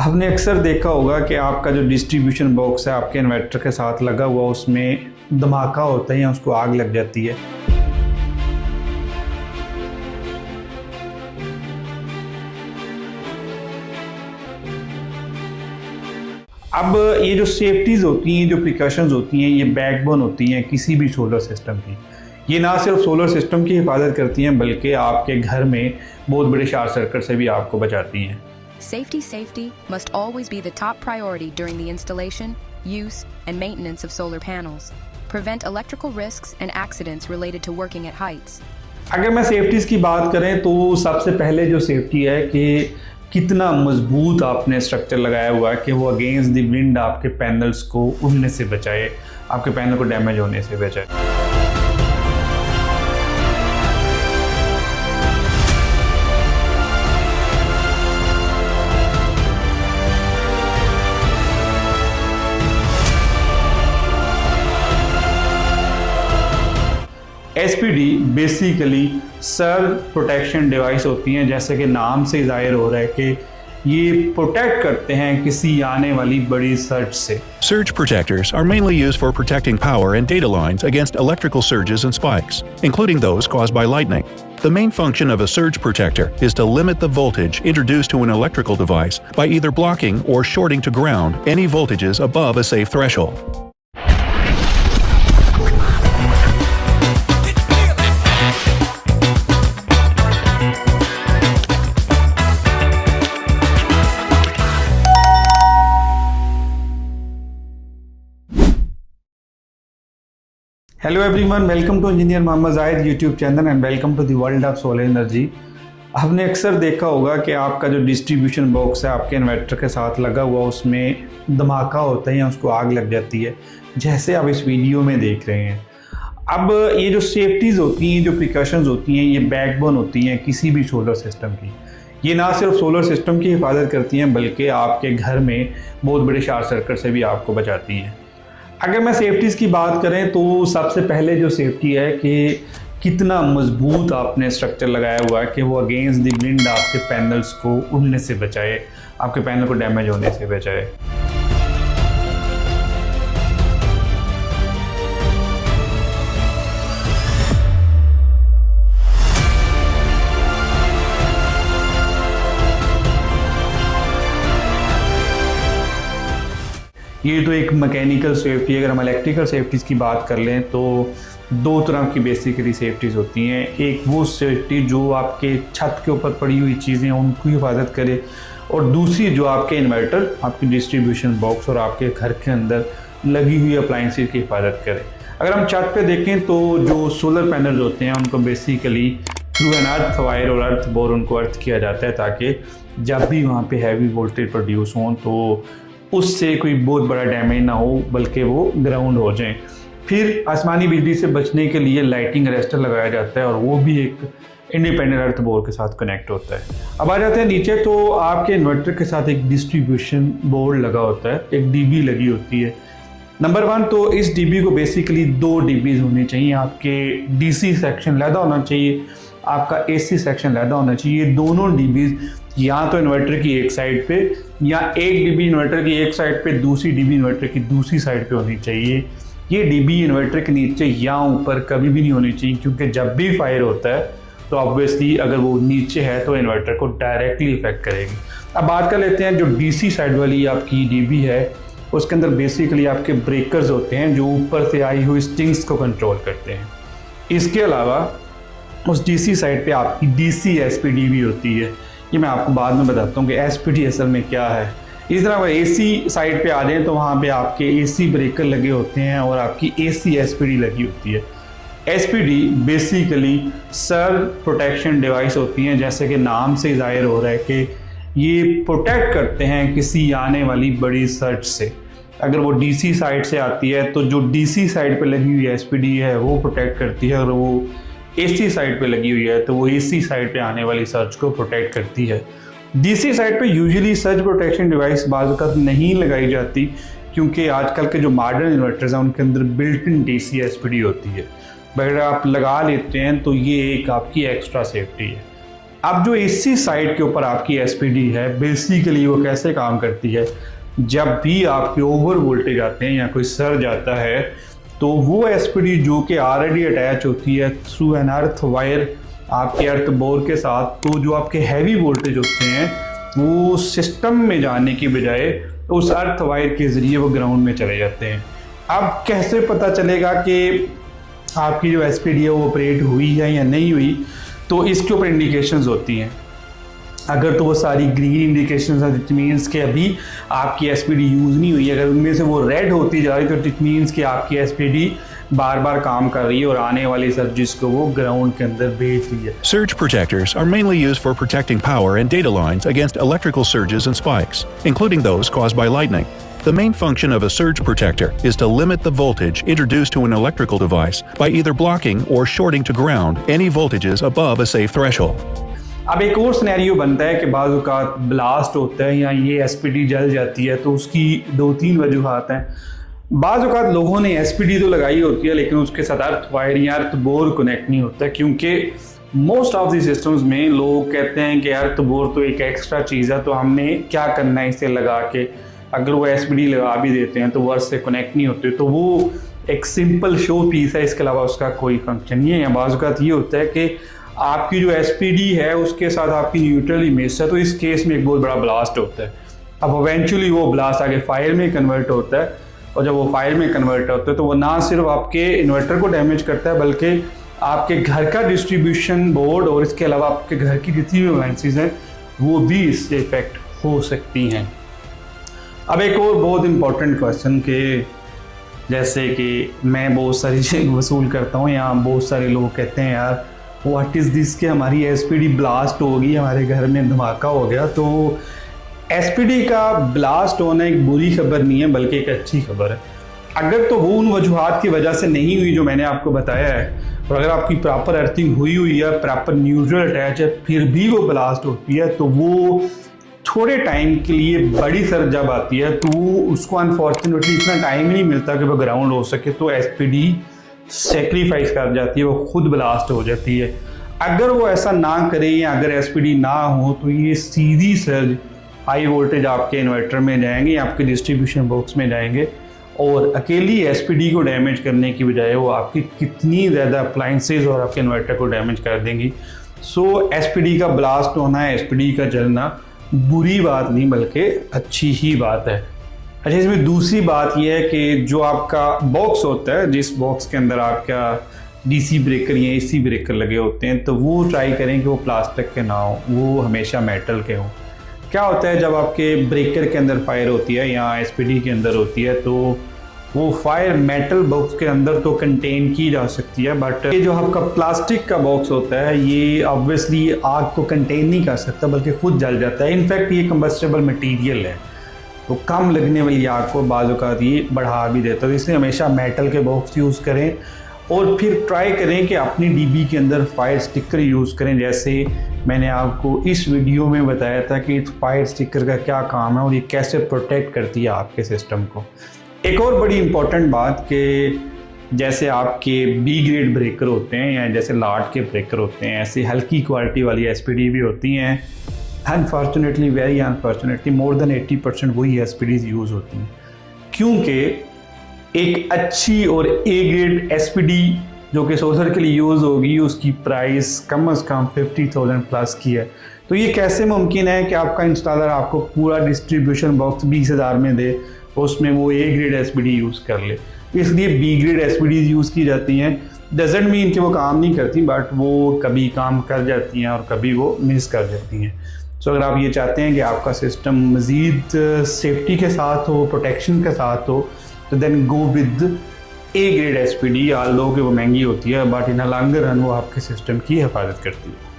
आपने अक्सर देखा होगा कि आपका जो डिस्ट्रीब्यूशन बॉक्स है आपके इन्वर्टर के साथ लगा हुआ, उसमें धमाका होता है या उसको आग लग जाती है। अब ये जो सेफ्टीज़ होती हैं, जो प्रिकॉशंस होती हैं, ये बैकबोन होती हैं किसी भी सोलर सिस्टम की। ये ना सिर्फ सोलर सिस्टम की हिफाजत करती हैं बल्कि आपके घर में बहुत बड़े शॉर्ट सर्किट से भी आपको बचाती हैं। Safety must always be the top priority during the installation, use, and maintenance of solar panels. Prevent electrical risks and accidents related to working at heights. अगर मैं सेफ्टीज़ की बात करें तो सबसे पहले जो सेफ्टी है कि कितना मजबूत आपने स्ट्रक्चर लगाया हुआ है कि वो अगेंस्ट द विंड आपके पैनल्स को उड़ने से बचाए, आपके पैनल को डैमेज होने से बचाए। SPD basically surge protection device होती हैं, जैसे कि नाम से जाहिर हो रहा है कि ये प्रोटेक्ट करते हैं किसी आने वाली बड़ी सर्ज से। Surge protectors are mainly used for protecting power and data lines against electrical surges and spikes, including those caused by lightning. The main function of a surge protector is to limit the voltage introduced to an electrical device by either blocking or shorting to ground any voltages above a safe threshold. Hello everyone, welcome to engineer Mohammad Zahid YouTube channel and welcome to the world of solar energy. आपने अक्सर देखा होगा कि आपका जो distribution box है आपके inverter के साथ लगा हुआ, उसमें धमाका होता है या उसको आग लग जाती है, जैसे आप इस वीडियो में देख रहे हैं। अब ये जो सेफ्टीज़ होती हैं, जो प्रिकॉशंस होती हैं, ये बैकबोन होती हैं किसी भी सोलर सिस्टम की। ये ना सिर्फ सोलर सिस्टम की हिफाजत करती हैं बल्कि आपके घर में बहुत बड़े शॉर्ट सर्किट से भी आपको बचाती हैं। अगर मैं सेफ्टीज़ की बात करें तो सबसे पहले जो सेफ्टी है कि कितना मजबूत आपने स्ट्रक्चर लगाया हुआ है कि वो अगेंस्ट द विंड आपके पैनल्स को उड़ने से बचाए, आपके पैनल को डैमेज होने से बचाए। ये तो एक मैकेनिकल सेफ्टी है। अगर हम इलेक्ट्रिकल सेफ्टीज़ की बात कर लें तो दो तरह की बेसिकली सेफ्टीज़ होती हैं। एक वो सेफ्टी जो आपके छत के ऊपर पड़ी हुई चीज़ें उनको हिफाजत करे, और दूसरी जो आपके इन्वर्टर, आपकी डिस्ट्रीब्यूशन बॉक्स और आपके घर के अंदर लगी हुई अप्लाइंसेस की हिफाजत करे। अगर हम छत पे देखें तो जो सोलर पैनल्स होते हैं उनको basically through an earth wire और अर्थ बोर उनको अर्थ किया जाता है, ताकि जब भी वहाँ पे हैवी वोल्टेज प्रोड्यूस हों तो उससे कोई बहुत बड़ा डैमेज ना हो, बल्कि वो ग्राउंड हो जाएं। फिर आसमानी बिजली से बचने के लिए लाइटिंग अरेस्टर लगाया जाता है और वो भी एक इंडिपेंडेंट अर्थ बोर के साथ कनेक्ट होता है। अब आ जाते हैं नीचे, तो आपके इन्वर्टर के साथ एक डिस्ट्रीब्यूशन बोर्ड लगा होता है, एक डीबी लगी होती है। नंबर 1 तो इस डीबी को बेसिकली 2 डीबीज होनी चाहिए। आपके डीसी सेक्शन लैदा होना चाहिए, आपका एसी सेक्शन लैदा होना चाहिए। दोनों डीबीज या तो इन्वर्टर की एक साइड पे या एक डीबी इन्वर्टर की एक साइड पे, दूसरी डीबी इन्वर्टर की दूसरी साइड पे होनी चाहिए। ये डीबी इन्वर्टर के नीचे या ऊपर कभी भी नहीं होनी चाहिए, क्योंकि जब भी फायर होता है तो ऑब्वियसली अगर वो नीचे है तो इन्वर्टर को डायरेक्टली इफेक्ट करेगी। अब बात कर लेते हैं जो डीसी साइड वाली आपकी डीबी है, उसके अंदर बेसिकली आपके ब्रेकर्स होते हैं जो ऊपर से आई हुई स्टिंग्स को कंट्रोल करते हैं। इसके अलावा उस डीसी साइड पे आपकी डीसी SPD भी होती है। ये मैं आपको बाद में बताता हूँ कि SPD असल में क्या है। इस तरह अगर AC साइड पे आ जाएँ तो वहाँ पे आपके AC ब्रेकर लगे होते हैं और आपकी AC SPD लगी होती है। SPD basically surge protection device होती हैं, जैसे कि नाम से जाहिर हो रहा है कि ये प्रोटेक्ट करते हैं किसी आने वाली बड़ी सर्ज से। अगर वो DC साइड से आती है तो जो DC साइड पे लगी हुई SPD है वो प्रोटेक्ट करती है, अगर वो AC साइड पे लगी हुई है तो वो AC साइड पे आने वाली सर्ज को प्रोटेक्ट करती है। DC साइड पे यूजुअली सर्ज प्रोटेक्शन डिवाइस बाज़ वक़्त नहीं लगाई जाती, क्योंकि आजकल के जो मॉडर्न इन्वर्टर्स हैं उनके अंदर बिल्ट इन DC SPD होती है। अगर आप लगा लेते हैं तो ये एक आपकी एक्स्ट्रा सेफ्टी है। अब जो इसी साइड के ऊपर आपकी एसपीडी है, बेसिकली वो कैसे काम करती है, जब भी आपके ओवर वोल्टेज आते हैं या कोई सर्ज आता है तो वो एसपीडी जो कि ऑलरेडी अटैच होती है थ्रू एन अर्थ वायर आपके अर्थ बोर के साथ, तो जो आपके हैवी वोल्टेज होते हैं वो सिस्टम में जाने की बजाय उस अर्थ वायर के ज़रिए वो ग्राउंड में चले जाते हैं। अब कैसे पता चलेगा कि आपकी जो एसपीडी है वो ऑपरेट हुई है या नहीं हुई, तो इसके ऊपर इंडिकेशंस होती हैं। अगर तो वो सारी ग्रीन इंडिकेशंस हैं, इट मीन्स कि अभी आपकी एसपीडी यूज़ नहीं हुई। अगर उनमें से वो रेड होती जा रही तो इट मीन्स कि आपकी एसपीडी बार बार काम कर रही है और आने वाली सर्जिस को वो ग्राउंड के अंदर भेज रही है। Surge protectors are mainly used for protecting power and data lines against electrical surges and spikes, including those caused by lightning. The main function of a surge protector is to limit the voltage introduced to an electrical device by either blocking or shorting to ground any voltages above a safe threshold. अब एक और scenario बनता है कि बाज़ औक़ात blast होता है या ये एसपीडी जल जाती है, तो उसकी 2-3 वजूहात हैं। बाज़ औक़ात लोगों ने एसपीडी तो लगाई होती है लेकिन उसके साथ अर्थ वायर या अर्थ बोर कनेक्ट नहीं होता, क्योंकि मोस्ट ऑफ दी सिस्टम्स में लोग कहते हैं कि अर्थ बोर तो एक एक्स्ट्रा चीज़ है, तो हमने क्या करना है इसे लगा के। अगर वो एसपीडी लगा भी देते हैं तो वो अर्थ से कनेक्ट नहीं होते, तो वो एक सिंपल शो पीस है, इसके अलावा उसका कोई फंक्शन नहीं है। या बाज़ औक़ात ये होता है कि आपकी जो एसपीडी है उसके साथ आपकी न्यूट्रल इमेज है, तो इस केस में एक बहुत बड़ा ब्लास्ट होता है। अब इवेंचुअली वो ब्लास्ट आगे फायर में कन्वर्ट होता है, और जब वो फायर में कन्वर्ट होता है तो वो ना सिर्फ आपके इन्वर्टर को डैमेज करता है बल्कि आपके घर का डिस्ट्रीब्यूशन बोर्ड और इसके अलावा आपके घर की जितनी भी अप्लायंसेस हैं वो भी इससे इफेक्ट हो सकती हैं। अब एक और बहुत इम्पोर्टेंट क्वेश्चन के जैसे कि मैं बहुत सारी चीज़ वसूल करता हूँ या बहुत सारे लोग कहते हैं यार व्हाट इज़ दिस कि हमारी एसपीडी ब्लास्ट हो गई, हमारे घर में धमाका हो गया। तो एसपीडी का ब्लास्ट होना एक बुरी खबर नहीं है बल्कि एक अच्छी खबर है। अगर तो वो उन वजूहात की वजह से नहीं हुई जो मैंने आपको बताया है, और अगर आपकी प्रॉपर अर्थिंग हुई है, प्रॉपर न्यूट्रल अटैच है, फिर भी वो ब्लास्ट होती है, तो वो थोड़े टाइम के लिए बड़ी सर्ज जब आती है तो उसको अनफॉर्चुनेटली इतना टाइम नहीं मिलता कि वो ग्राउंड हो सके, तो एसपीडी सेक्रीफाइस कर जाती है, वो खुद ब्लास्ट हो जाती है। अगर वो ऐसा ना करे या अगर एसपीडी ना हो तो ये सीधी सर्ज हाई वोल्टेज आपके इन्वर्टर में जाएंगे या आपके डिस्ट्रीब्यूशन बॉक्स में जाएंगे और अकेली एसपीडी को डैमेज करने की बजाय वो आपकी कितनी ज़्यादा अप्लायंसेज और आपके इन्वर्टर को डैमेज कर देंगी। सो एसपीडी का ब्लास्ट होना, एसपीडी का जलना बुरी बात नहीं बल्कि अच्छी ही बात है। अच्छा, इसमें दूसरी बात यह है कि जो आपका बॉक्स होता है, जिस बॉक्स के अंदर आपका डीसी ब्रेकर या एसी ब्रेकर लगे होते हैं, तो वो ट्राई करें कि वो प्लास्टिक के ना हो, वो हमेशा मेटल के हों। क्या होता है जब आपके ब्रेकर के अंदर फायर होती है या एसपीडी के अंदर होती है तो वो फायर मेटल बॉक्स के अंदर तो कंटेन की जा सकती है, बट ये जो आपका प्लास्टिक का बॉक्स होता है ये ऑब्वियसली आग को कंटेन नहीं कर सकता बल्कि खुद जल जाता है। इनफैक्ट ये कंबस्टेबल मटेरियल है तो कम लगने वाली आग को बाज़ औक़ात ये बढ़ा भी देता है, तो इसलिए हमेशा मेटल के बॉक्स यूज़ करें और फिर ट्राई करें कि अपनी डीबी के अंदर फायर स्टिकर यूज़ करें। जैसे मैंने आपको इस वीडियो में बताया था कि इस फायर स्टिकर का क्या काम है और ये कैसे प्रोटेक्ट करती है आपके सिस्टम को। एक और बड़ी इम्पॉर्टेंट बात कि जैसे आपके बी ग्रेड ब्रेकर होते हैं या जैसे लाट के ब्रेकर होते हैं, ऐसी हल्की क्वालिटी वाली एसपीडी भी होती हैं। Unfortunately, very unfortunately more than 80% वही एसपीडीज यूज़ होती हैं, क्योंकि एक अच्छी और ए ग्रेड एसपीडी जो कि सोलर के लिए यूज़ होगी उसकी प्राइस कम से कम 50,000 प्लस की है। तो ये कैसे मुमकिन है कि आपका इंस्टॉलर आपको पूरा डिस्ट्रीब्यूशन बॉक्स 20,000 में दे, उसमें वो ए ग्रेड एसपीडी यूज़ कर ले। इसलिए बी ग्रेड एसपीडीज यूज़ की जाती हैं। डजंट मीन कि वो काम नहीं करती, बट वो कभी काम कर जाती हैं और कभी वो मिस कर जाती हैं। सो अगर आप ये चाहते हैं कि आपका सिस्टम मज़ीद सेफ्टी के साथ हो, प्रोटेक्शन के साथ हो, तो then go with a grade SPD. Although कि वो महंगी होती है but in a longer run वो आपके सिस्टम की हिफाजत करती है।